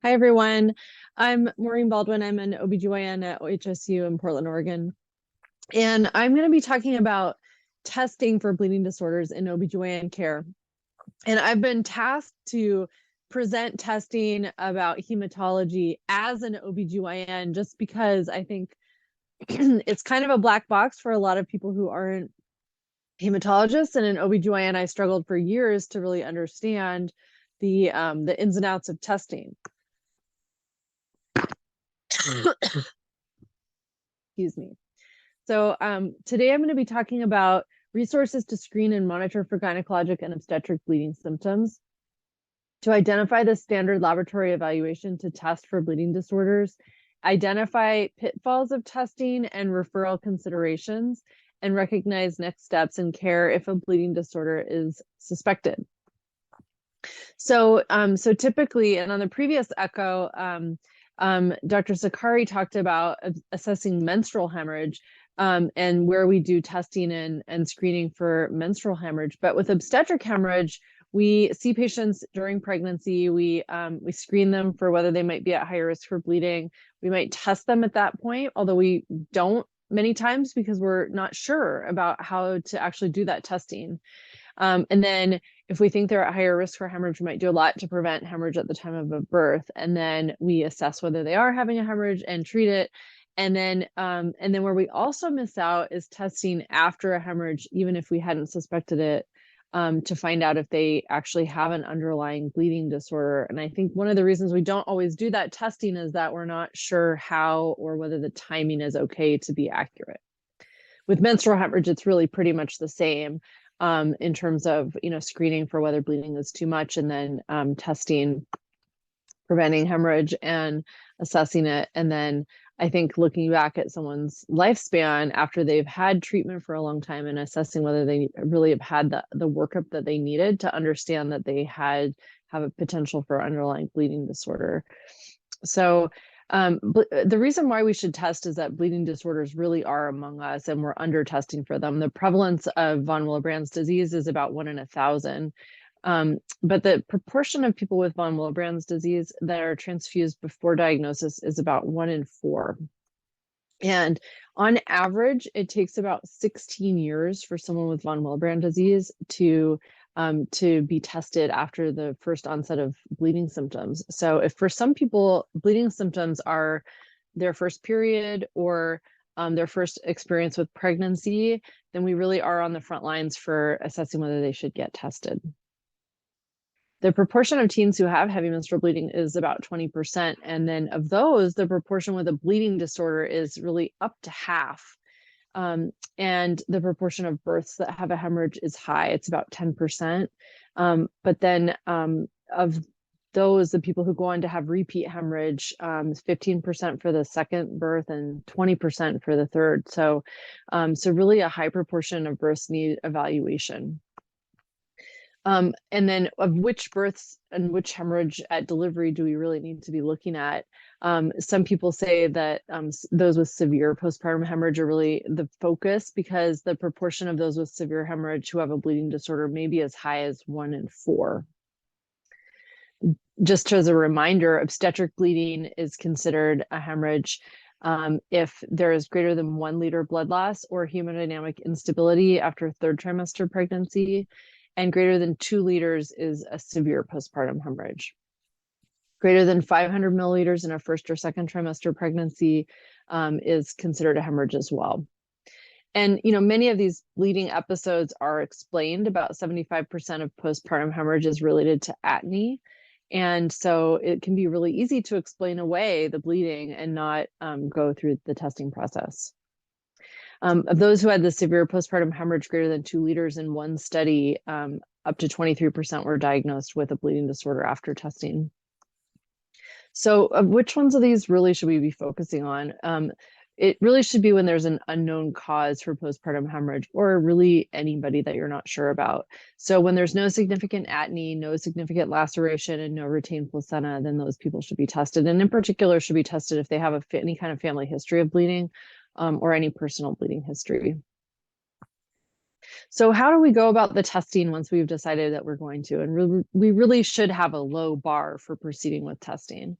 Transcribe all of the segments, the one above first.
Hi, everyone. I'm Maureen Baldwin. I'm an OBGYN at OHSU in Portland, Oregon. And I'm going to be talking about testing for bleeding disorders in OBGYN care. And I've been tasked to present testing about hematology as an OBGYN just because I think it's kind of a black box for a lot of people who aren't hematologists. And in OBGYN, I struggled for years to really understand the ins and outs of testing. Excuse me. So today I'm going to be talking about resources to screen and monitor for gynecologic and obstetric bleeding symptoms, to identify the standard laboratory evaluation to test for bleeding disorders, identify pitfalls of testing and referral considerations, and recognize next steps in care if a bleeding disorder is suspected. So typically, and on the previous echo, Dr. Sokkary talked about assessing menstrual hemorrhage and where we do testing and screening for menstrual hemorrhage. But with obstetric hemorrhage, we see patients during pregnancy. We screen them for whether they might be at higher risk for bleeding. We might test them at that point, although we don't many times because we're not sure about how to actually do that testing. And then if we think they're at higher risk for hemorrhage, we might do a lot to prevent hemorrhage at the time of a birth. And then we assess whether they are having a hemorrhage and treat it. And then where we also miss out is testing after a hemorrhage, even if we hadn't suspected it, to find out if they actually have an underlying bleeding disorder. And I think one of the reasons we don't always do that testing is that we're not sure how or whether the timing is okay to be accurate. With menstrual hemorrhage, it's really pretty much the same in terms of, screening for whether bleeding is too much, and then testing, preventing hemorrhage and assessing it. And then I think looking back at someone's lifespan after they've had treatment for a long time and assessing whether they really have had the workup that they needed to understand that they have a potential for underlying bleeding disorder. So the reason why we should test is that bleeding disorders really are among us and we're under testing for them. The prevalence of von Willebrand's disease is about 1 in 1,000. But the proportion of people with von Willebrand's disease that are transfused before diagnosis is about 1 in 4. And on average, it takes about 16 years for someone with von Willebrand disease to be tested after the first onset of bleeding symptoms. So if for some people, bleeding symptoms are their first period or their first experience with pregnancy, then we really are on the front lines for assessing whether they should get tested. The proportion of teens who have heavy menstrual bleeding is about 20%. And then of those, the proportion with a bleeding disorder is really up to half. And the proportion of births that have a hemorrhage is high. It's about 10%. But then of those, the people who go on to have repeat hemorrhage, 15% for the second birth and 20% for the third. So really a high proportion of births need evaluation. And then of which births and which hemorrhage at delivery do we really need to be looking at? Some people say that those with severe postpartum hemorrhage are really the focus because the proportion of those with severe hemorrhage who have a bleeding disorder may be as high as 1 in 4. Just as a reminder, obstetric bleeding is considered a hemorrhage if there is greater than 1 liter blood loss or hemodynamic instability after third trimester pregnancy, and greater than 2 liters is a severe postpartum hemorrhage. Greater than 500 milliliters in a first or second trimester pregnancy is considered a hemorrhage as well. And, many of these bleeding episodes are explained. About 75% of postpartum hemorrhage is related to atony. And so it can be really easy to explain away the bleeding and not go through the testing process. Of those who had the severe postpartum hemorrhage greater than 2 liters in one study, up to 23% were diagnosed with a bleeding disorder after testing. So which ones of these really should we be focusing on? It really should be when there's an unknown cause for postpartum hemorrhage or really anybody that you're not sure about. So when there's no significant atony, no significant laceration, and no retained placenta, then those people should be tested. And in particular should be tested if they have any kind of family history of bleeding or any personal bleeding history. So how do we go about the testing once we've decided that we're going to? And we really should have a low bar for proceeding with testing.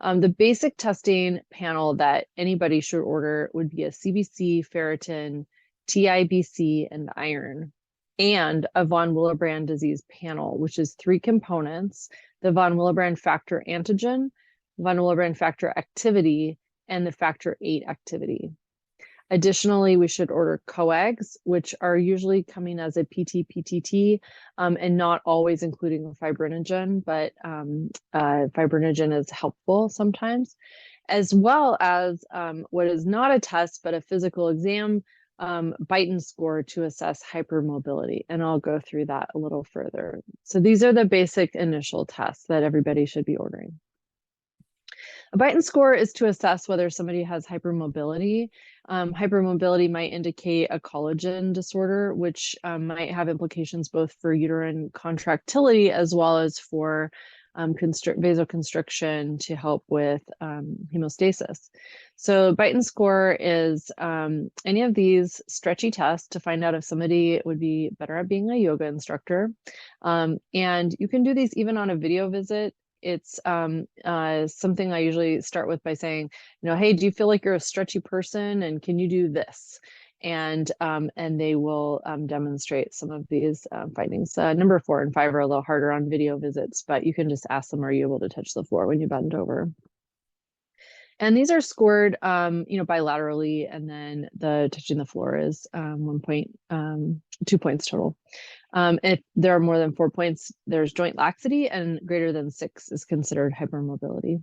The basic testing panel that anybody should order would be a CBC, ferritin, TIBC, and iron, and a von Willebrand disease panel, which is 3 components: the von Willebrand factor antigen, von Willebrand factor activity, and the factor VIII activity. Additionally, we should order coags, which are usually coming as a PT-PTT, and not always including a fibrinogen, but fibrinogen is helpful sometimes, as well as what is not a test, but a physical exam, Beighton score to assess hypermobility. And I'll go through that a little further. So these are the basic initial tests that everybody should be ordering. A Beighton score is to assess whether somebody has hypermobility. Hypermobility might indicate a collagen disorder, which might have implications both for uterine contractility as well as for vasoconstriction to help with hemostasis. So Beighton score is any of these stretchy tests to find out if somebody would be better at being a yoga instructor. And you can do these even on a video visit. It's something I usually start with by saying, hey, do you feel like you're a stretchy person, and can you do this? And they will demonstrate some of these findings. Number 4 and 5 are a little harder on video visits, but you can just ask them, are you able to touch the floor when you bend over? And these are scored, bilaterally, and then the touching the floor is 2 points total. If there are more than 4 points, there's joint laxity, and greater than 6 is considered hypermobility.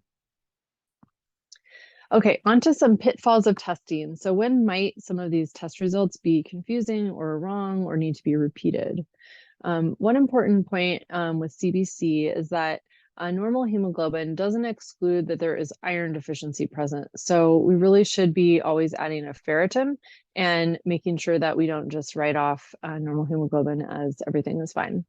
Okay, onto some pitfalls of testing. So when might some of these test results be confusing or wrong or need to be repeated? One important point with CBC is that normal hemoglobin doesn't exclude that there is iron deficiency present. So we really should be always adding a ferritin and making sure that we don't just write off normal hemoglobin as everything is fine.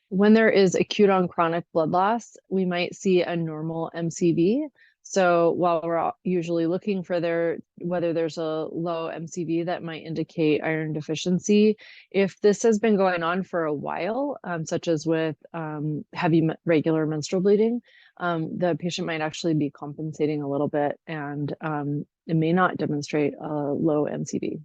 When there is acute on chronic blood loss, we might see a normal MCV. So while we're usually looking for whether there's a low MCV that might indicate iron deficiency, if this has been going on for a while, such as with heavy regular menstrual bleeding, the patient might actually be compensating a little bit, and it may not demonstrate a low MCV.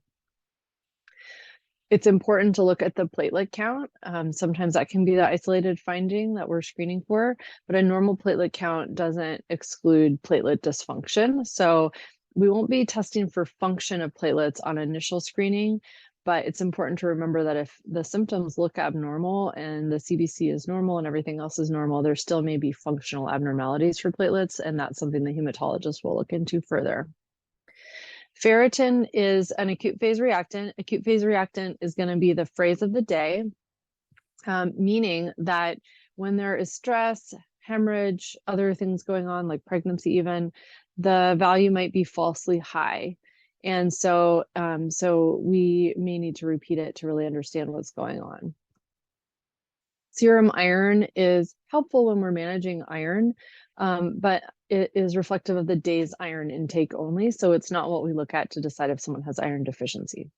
It's important to look at the platelet count. Sometimes that can be the isolated finding that we're screening for, but a normal platelet count doesn't exclude platelet dysfunction. So we won't be testing for function of platelets on initial screening, but it's important to remember that if the symptoms look abnormal and the CBC is normal and everything else is normal, there still may be functional abnormalities for platelets, and that's something the hematologist will look into further. Ferritin is an acute phase reactant. Acute phase reactant is going to be the phrase of the day, meaning that when there is stress, hemorrhage, other things going on like pregnancy even, the value might be falsely high. And so we may need to repeat it to really understand what's going on. Serum iron is helpful when we're managing iron, but it is reflective of the day's iron intake only. So it's not what we look at to decide if someone has iron deficiency.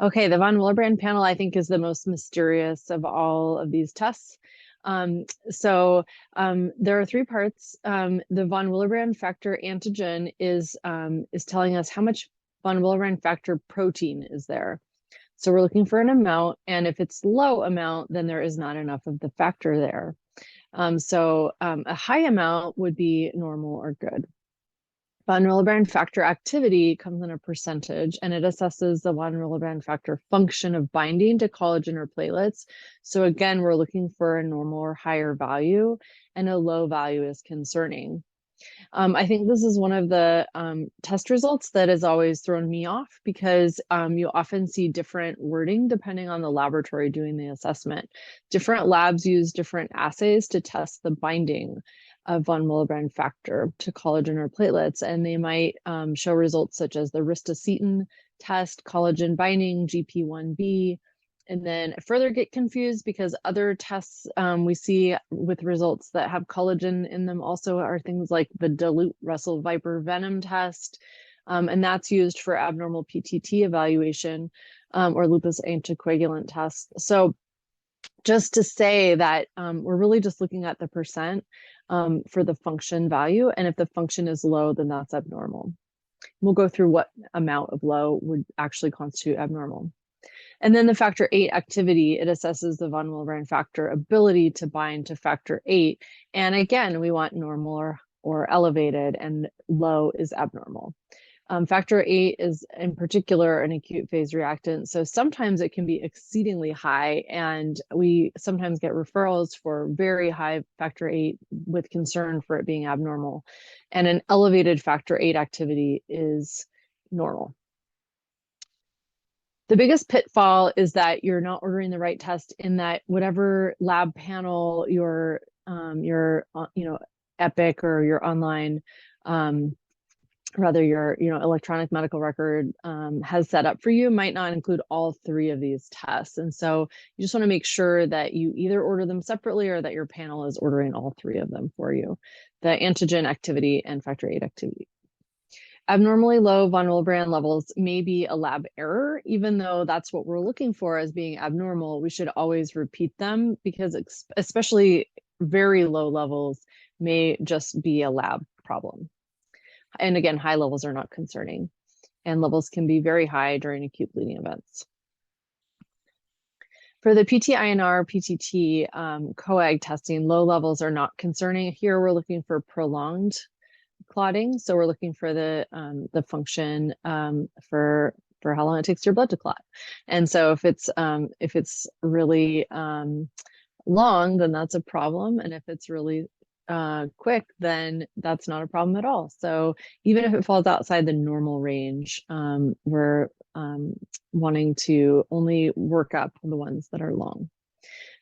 Okay, the von Willebrand panel, I think, is the most mysterious of all of these tests. There are 3 parts. The von Willebrand factor antigen is telling us how much von Willebrand factor protein is there. So we're looking for an amount, and if it's low amount, then there is not enough of the factor there. A high amount would be normal or good. Von Willebrand factor activity comes in a percentage, and it assesses the von Willebrand factor function of binding to collagen or platelets. So again, we're looking for a normal or higher value, and a low value is concerning. I think this is one of the test results that has always thrown me off, because you often see different wording depending on the laboratory doing the assessment. Different labs use different assays to test the binding of von Willebrand factor to collagen or platelets, and they might show results such as the ristocetin test, collagen binding, GP1B, and then further get confused because other tests we see with results that have collagen in them also are things like the dilute Russell Viper venom test, and that's used for abnormal PTT evaluation or lupus anticoagulant tests. So just to say that we're really just looking at the percent for the function value, and if the function is low, then that's abnormal. We'll go through what amount of low would actually constitute abnormal. And then the factor VIII activity, it assesses the von Willebrand factor ability to bind to factor VIII. And again, we want normal or elevated, and low is abnormal. Factor VIII is in particular an acute phase reactant. So sometimes it can be exceedingly high, and we sometimes get referrals for very high factor VIII with concern for it being abnormal. And an elevated factor VIII activity is normal. The biggest pitfall is that you're not ordering the right test, in that whatever lab panel your Epic or your online, your electronic medical record has set up for you might not include all three of these tests. And so you just want to make sure that you either order them separately or that your panel is ordering all three of them for you: the antigen activity and factor VIII activity. Abnormally low von Willebrand levels may be a lab error. Even though that's what we're looking for as being abnormal, we should always repeat them, because especially very low levels may just be a lab problem. And again, high levels are not concerning, and levels can be very high during acute bleeding events. For the PT-INR, PTT coag testing, low levels are not concerning. Here we're looking for prolonged clotting, so we're looking for the function for how long it takes your blood to clot. And so if it's really long, then that's a problem, and if it's really quick, then that's not a problem at all. So even if it falls outside the normal range, we're wanting to only work up the ones that are long.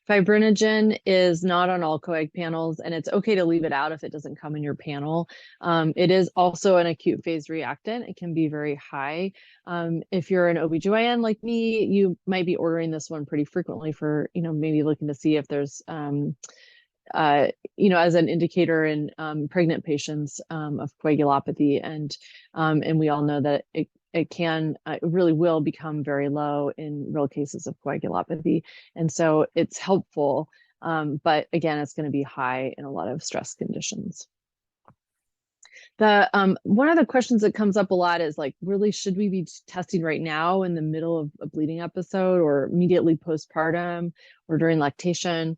Fibrinogen is not on all coag panels, and it's okay to leave it out if it doesn't come in your panel. It is also an acute phase reactant. It can be very high. If you're an OB/GYN like me, you might be ordering this one pretty frequently for, maybe looking to see if there's as an indicator in pregnant patients of coagulopathy, and we all know that it really will become very low in real cases of coagulopathy, and so it's helpful, but again, it's going to be high in a lot of stress conditions. One of the questions that comes up a lot is, like, really, should we be testing right now in the middle of a bleeding episode, or immediately postpartum, or during lactation?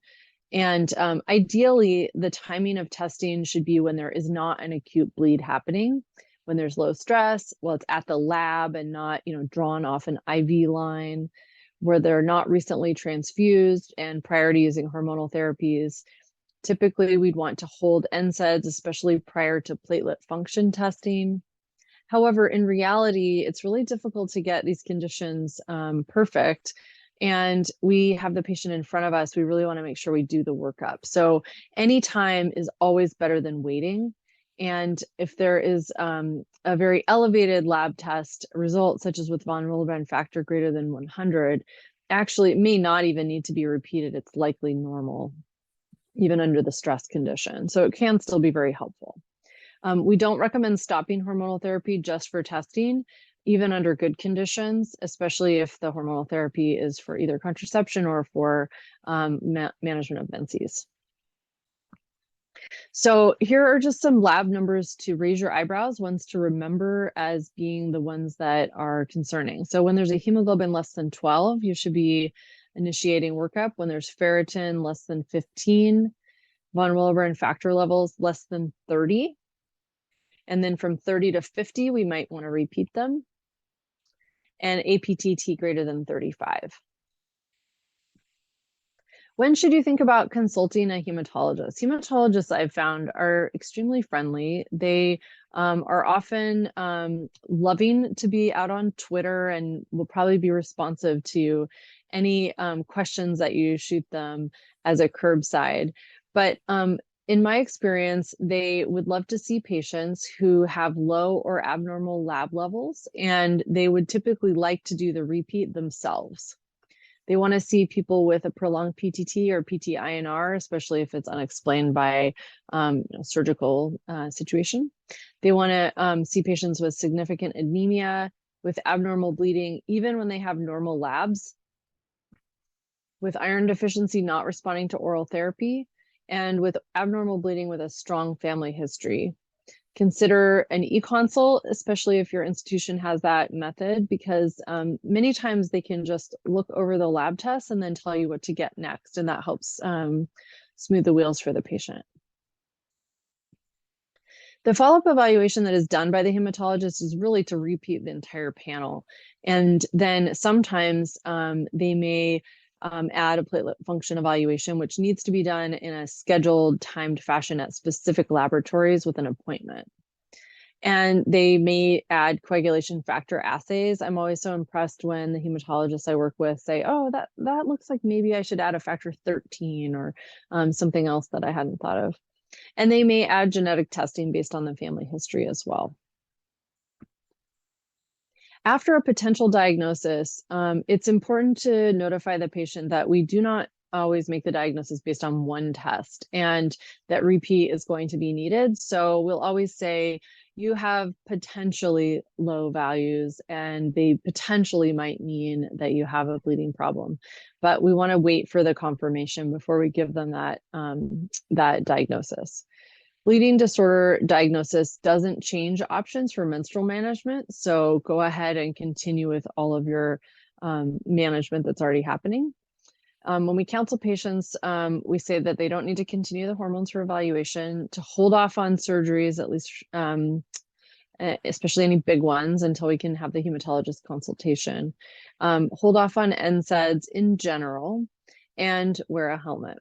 And ideally, the timing of testing should be when there is not an acute bleed happening, when there's low stress, well, it's at the lab and not, drawn off an IV line, where they're not recently transfused, and prior to using hormonal therapies. Typically, we'd want to hold NSAIDs, especially prior to platelet function testing. However, in reality, it's really difficult to get these conditions perfect. And we have the patient in front of us. We really want to make sure we do the workup. So any time is always better than waiting. And if there is a very elevated lab test result, such as with von Willebrand factor greater than 100, actually it may not even need to be repeated. It's likely normal, even under the stress condition. So it can still be very helpful. We don't recommend stopping hormonal therapy just for testing, even under good conditions, especially if the hormonal therapy is for either contraception or for management of menses. So here are just some lab numbers to raise your eyebrows, ones to remember as being the ones that are concerning. So when there's a hemoglobin less than 12, you should be initiating workup. When there's ferritin less than 15, von Willebrand factor levels less than 30, and then from 30 to 50, we might want to repeat them, and APTT greater than 35. When should you think about consulting a hematologist? Hematologists, I've found, are extremely friendly. They are often loving to be out on Twitter, and will probably be responsive to any questions that you shoot them as a curbside. But in my experience, they would love to see patients who have low or abnormal lab levels, and they would typically like to do the repeat themselves. They want to see people with a prolonged PTT or PT-INR, especially if it's unexplained by surgical situation. They want to see patients with significant anemia, with abnormal bleeding, even when they have normal labs, with iron deficiency not responding to oral therapy, and with abnormal bleeding with a strong family history. Consider an e-consult, especially if your institution has that method, because many times they can just look over the lab tests and then tell you what to get next, and that helps smooth the wheels for the patient. The follow-up evaluation that is done by the hematologist is really to repeat the entire panel. And then sometimes they may add a platelet function evaluation, which needs to be done in a scheduled, timed fashion at specific laboratories with an appointment. And they may add coagulation factor assays. I'm always so impressed when the hematologists I work with say, oh, that looks like maybe I should add a factor 13 or something else that I hadn't thought of. And they may add genetic testing based on the family history as well. After a potential diagnosis, it's important to notify the patient that we do not always make the diagnosis based on one test and that repeat is going to be needed. So we'll always say, you have potentially low values and they potentially might mean that you have a bleeding problem, but we want to wait for the confirmation before we give them that, that diagnosis. Bleeding disorder diagnosis doesn't change options for menstrual management, so go ahead and continue with all of your management that's already happening. When we counsel patients, we say that they don't need to continue the hormones for evaluation, to hold off on surgeries, at least, especially any big ones, until we can have the hematologist consultation. Hold off on NSAIDs in general, and wear a helmet.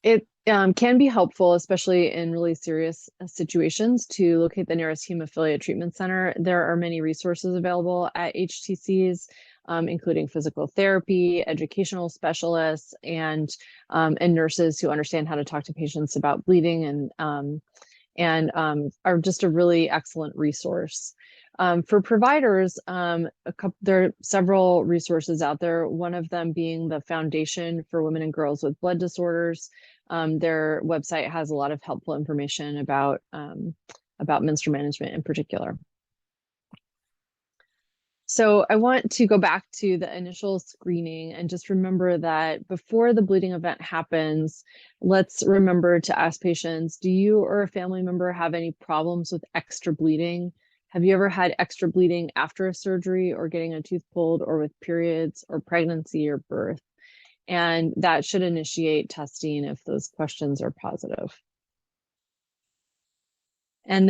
It can be helpful, especially in really serious situations, to locate the nearest hemophilia treatment center. There are many resources available at HTCs, including physical therapy, educational specialists, and nurses who understand how to talk to patients about bleeding and are just a really excellent resource. For providers, there are several resources out there, one of them being the Foundation for Women and Girls with Blood Disorders. Their website has a lot of helpful information about menstrual management in particular. So I want to go back to the initial screening and just remember that before the bleeding event happens, let's remember to ask patients, do you or a family member have any problems with extra bleeding? Have you ever had extra bleeding after a surgery or getting a tooth pulled or with periods or pregnancy or birth? And that should initiate testing if those questions are positive.